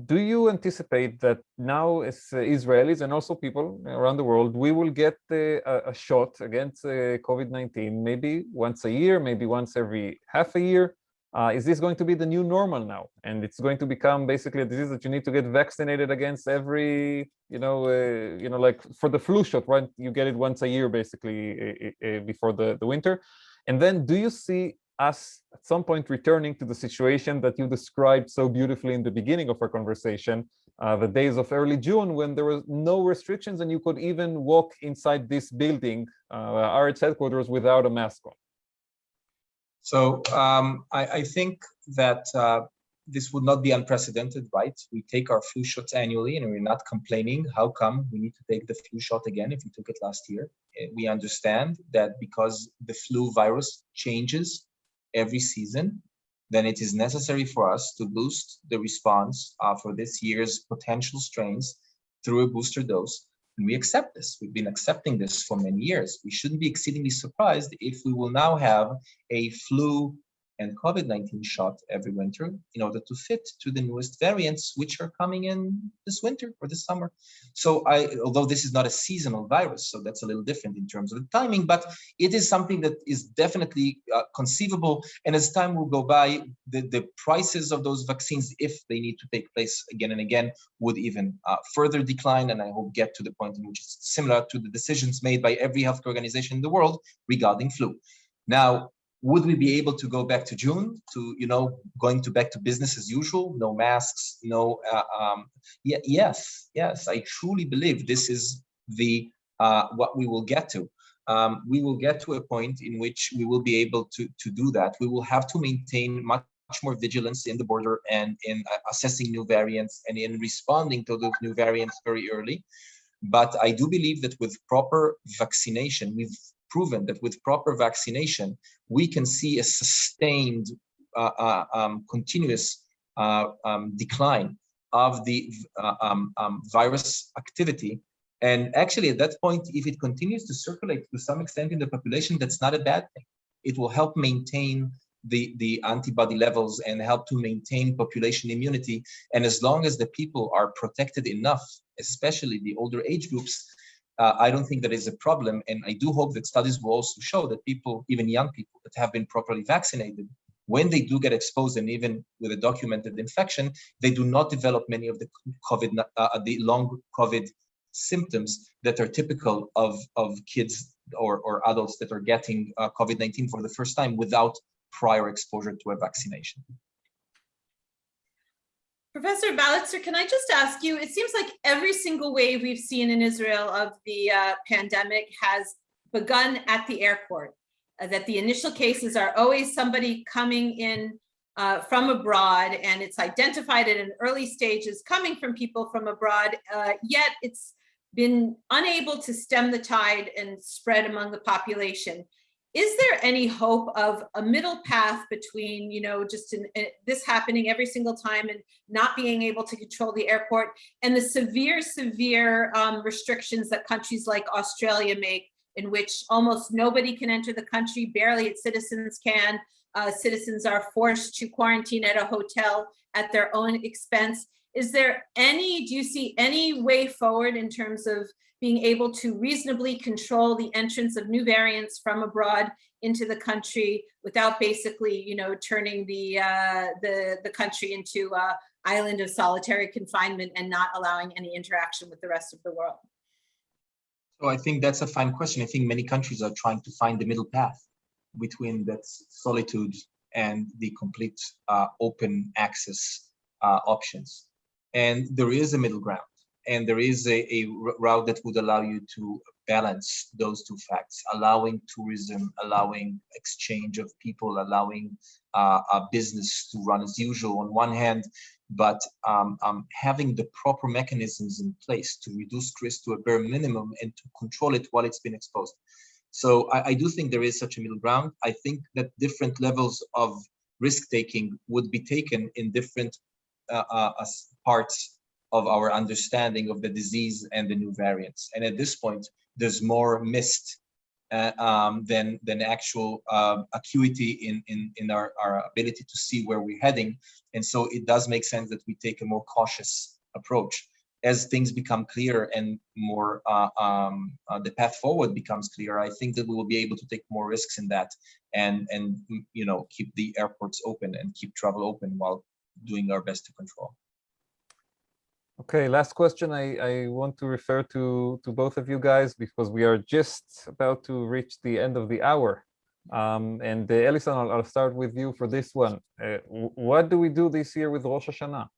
do you anticipate that now as Israelis and also people around the world, we will get a shot against COVID-19 maybe once a year, maybe once every half a year? is this going to be the new normal now? And it's going to become basically a disease that you need to get vaccinated against every, like for the flu shot, right? You get it once a year, basically, before the winter. And then do you see us at some point returning to the situation that you described so beautifully in the beginning of our conversation, the days of early June, when there was no restrictions and you could even walk inside this building, Haaretz headquarters, without a mask on? So I think that this would not be unprecedented, right? We take our flu shots annually and we're not complaining. How come we need to take the flu shot again if we took it last year? We understand that because the flu virus changes every season, then it is necessary for us to boost the response for this year's potential strains through a booster dose. And we accept this. We've been accepting this for many years. We shouldn't be exceedingly surprised if we will now have a flu and COVID-19 shot every winter in order to fit to the newest variants, which are coming in this winter or this summer. So although this is not a seasonal virus, so that's a little different in terms of the timing, but it is something that is definitely conceivable. And as time will go by, the prices of those vaccines, if they need to take place again and again, would even further decline. And I hope get to the point in which it's similar to the decisions made by every health organization in the world regarding flu. Now, would we be able to go back to June to, going back to business as usual? No masks, no, yes. I truly believe this is what we will get to. We will get to a point in which we will be able to do that. We will have to maintain much more vigilance in the border and in assessing new variants and in responding to those new variants very early. But I do believe that with proper vaccination, we've proven that with proper vaccination, we can see a sustained, continuous decline of the virus activity. And actually, at that point, if it continues to circulate to some extent in the population, that's not a bad thing. It will help maintain the antibody levels and help to maintain population immunity. And as long as the people are protected enough, especially the older age groups, I don't think that is a problem. And I do hope that studies will also show that people, even young people that have been properly vaccinated, when they do get exposed and even with a documented infection, they do not develop many of the the long COVID symptoms that are typical of kids or adults that are getting COVID-19 for the first time without prior exposure to a vaccination. Professor Balitzer, can I just ask you, it seems like every single wave we've seen in Israel of the pandemic has begun at the airport, that the initial cases are always somebody coming in from abroad, and it's identified at an early stage as coming from people from abroad, yet it's been unable to stem the tide and spread among the population. Is there any hope of a middle path between, just this happening every single time and not being able to control the airport and the severe restrictions that countries like Australia make, in which almost nobody can enter the country, barely its citizens can. Citizens are forced to quarantine at a hotel at their own expense. Do you see any way forward in terms of being able to reasonably control the entrance of new variants from abroad into the country without basically, turning the country into an island of solitary confinement and not allowing any interaction with the rest of the world? So I think that's a fine question. I think many countries are trying to find the middle path between that solitude and the complete open access options. And there is a middle ground. And there is a route that would allow you to balance those two facts, allowing tourism, allowing exchange of people, allowing a business to run as usual on one hand, but having the proper mechanisms in place to reduce risk to a bare minimum and to control it while it's been exposed. So I do think there is such a middle ground. I think that different levels of risk-taking would be taken in different parts of our understanding of the disease and the new variants. And at this point, there's more mist than actual acuity in our ability to see where we're heading. And so it does make sense that we take a more cautious approach. as things become clear and more the path forward becomes clear, I think that we will be able to take more risks in that and keep the airports open and keep travel open while doing our best to control. Okay, last question. I want to refer to both of you guys because we are just about to reach the end of the hour. And Ellison, I'll start with you for this one. What do we do this year with Rosh Hashanah?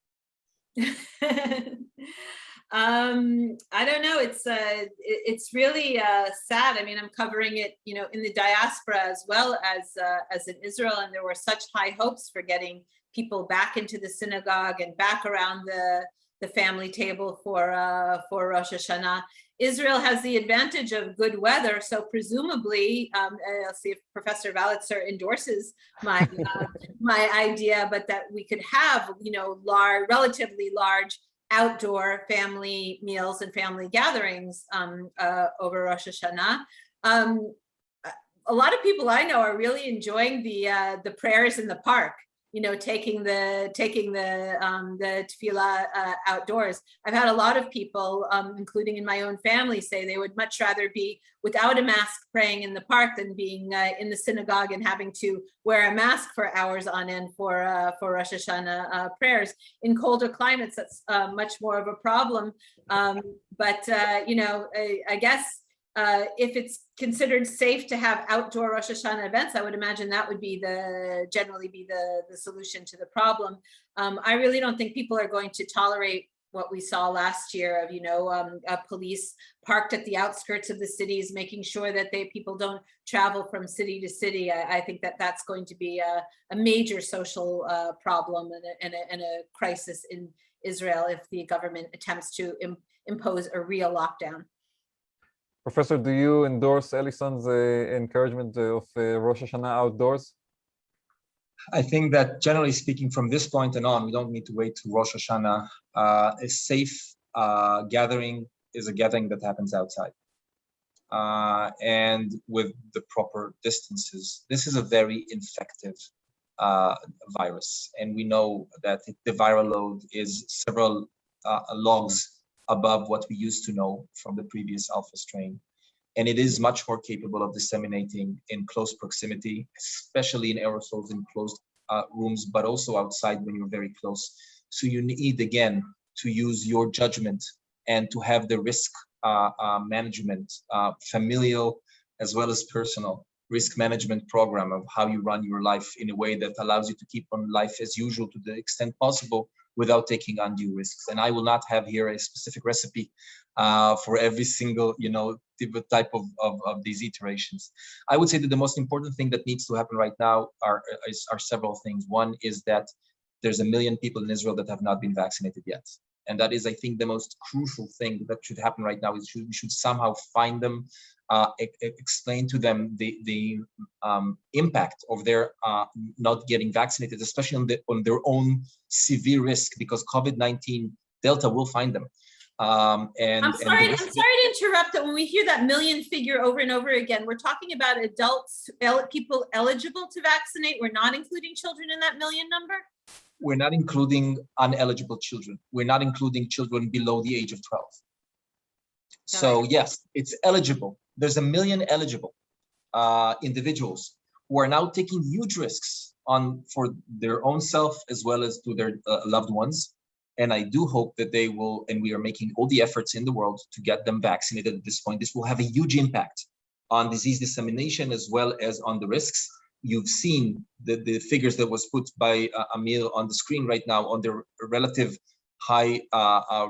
I don't know. It's really sad. I mean, I'm covering it, in the diaspora as well as in Israel, and there were such high hopes for getting people back into the synagogue and back around the family table for Rosh Hashanah. Israel has the advantage of good weather, so presumably, I'll see if Professor Valitzer endorses my idea, but that we could have, relatively large outdoor family meals and family gatherings over Rosh Hashanah. A lot of people I know are really enjoying the prayers in the park. Taking the tefillah outdoors. I've had a lot of people, including in my own family, say they would much rather be without a mask praying in the park than being in the synagogue and having to wear a mask for hours on end for Rosh Hashanah prayers. In colder climates, that's much more of a problem. But I guess if it's considered safe to have outdoor Rosh Hashanah events, I would imagine that would be generally the solution to the problem. I really don't think people are going to tolerate what we saw last year of police parked at the outskirts of the cities, making sure that people don't travel from city to city. I think that's going to be a major social problem and a crisis in Israel if the government attempts to impose a real lockdown. Professor, do you endorse Ellison's encouragement of Rosh Hashanah outdoors? I think that generally speaking, from this point on, we don't need to wait to Rosh Hashanah. A safe gathering is a gathering that happens outside. And with the proper distances. This is a very infective virus. And we know that the viral load is several logs above what we used to know from the previous alpha strain. And it is much more capable of disseminating in close proximity, especially in aerosols in closed rooms, but also outside when you're very close. So you need, again, to use your judgment and to have the risk management, familial as well as personal risk management program of how you run your life in a way that allows you to keep on life as usual to the extent possible without taking undue risks. And I will not have here a specific recipe for every single, type of these iterations. I would say that the most important thing that needs to happen right now are several things. One is that there's 1 million people in Israel that have not been vaccinated yet. And that is, I think, the most crucial thing that should happen right now is we should somehow find them, explain to them the impact of their not getting vaccinated, especially on their own severe risk, because COVID-19 Delta will find them. I'm sorry to interrupt. That when we hear that million figure over and over again, we're talking about adults, people eligible to vaccinate. We're not including children in that million number. We're not including uneligible children. We're not including children below the age of 12. So yes, it's eligible. There's 1 million eligible individuals who are now taking huge risks for their own self as well as to their loved ones. And I do hope that they will, and we are making all the efforts in the world to get them vaccinated at this point. This will have a huge impact on disease dissemination as well as on the risks. You've seen the figures that was put by Amir on the screen right now on the relative high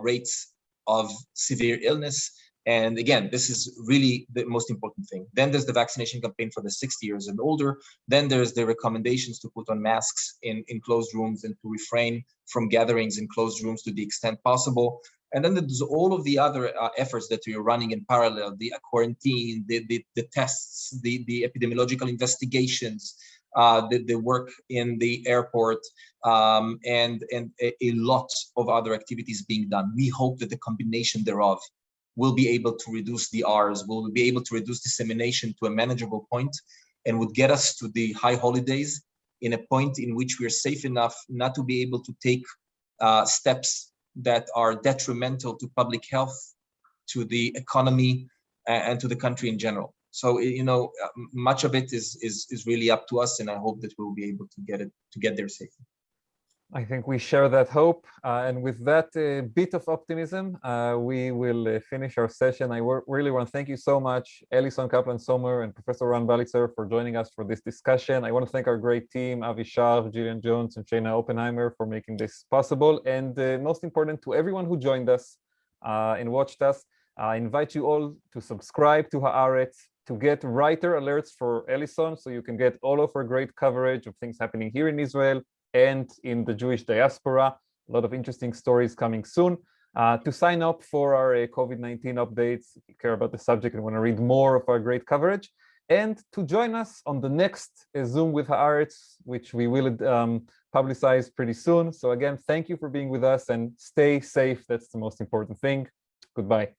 rates of severe illness. And again, this is really the most important thing. Then there's the vaccination campaign for the 60 years and older. Then there's the recommendations to put on masks in closed rooms and to refrain from gatherings in closed rooms to the extent possible. And then there's all of the other efforts that we are running in parallel, the quarantine, the tests, the epidemiological investigations, the work in the airport, and a lot of other activities being done. We hope that the combination thereof will be able to reduce the R's, will be able to reduce dissemination to a manageable point, and would get us to the high holidays in a point in which we are safe enough not to be able to take steps that are detrimental to public health, to the economy, and to the country in general. So, much of it is really up to us, and I hope that we'll be able to get there safely. I think we share that hope. And with that bit of optimism, we will finish our session. I really want to thank you so much, Ellison Kaplan-Sommer and Professor Ran Balitzer, for joining us for this discussion. I want to thank our great team, Avi Shar, Jillian Jones, and Shayna Oppenheimer for making this possible. And most important, to everyone who joined us and watched us, I invite you all to subscribe to Haaretz, to get writer alerts for Ellison, so you can get all of our great coverage of things happening here in Israel and in the Jewish diaspora. A lot of interesting stories coming soon. To sign up for our COVID-19 updates, if you care about the subject and want to read more of our great coverage, and to join us on the next Zoom with Haaretz, which we will publicize pretty soon. So again, thank you for being with us, and stay safe. That's the most important thing. Goodbye.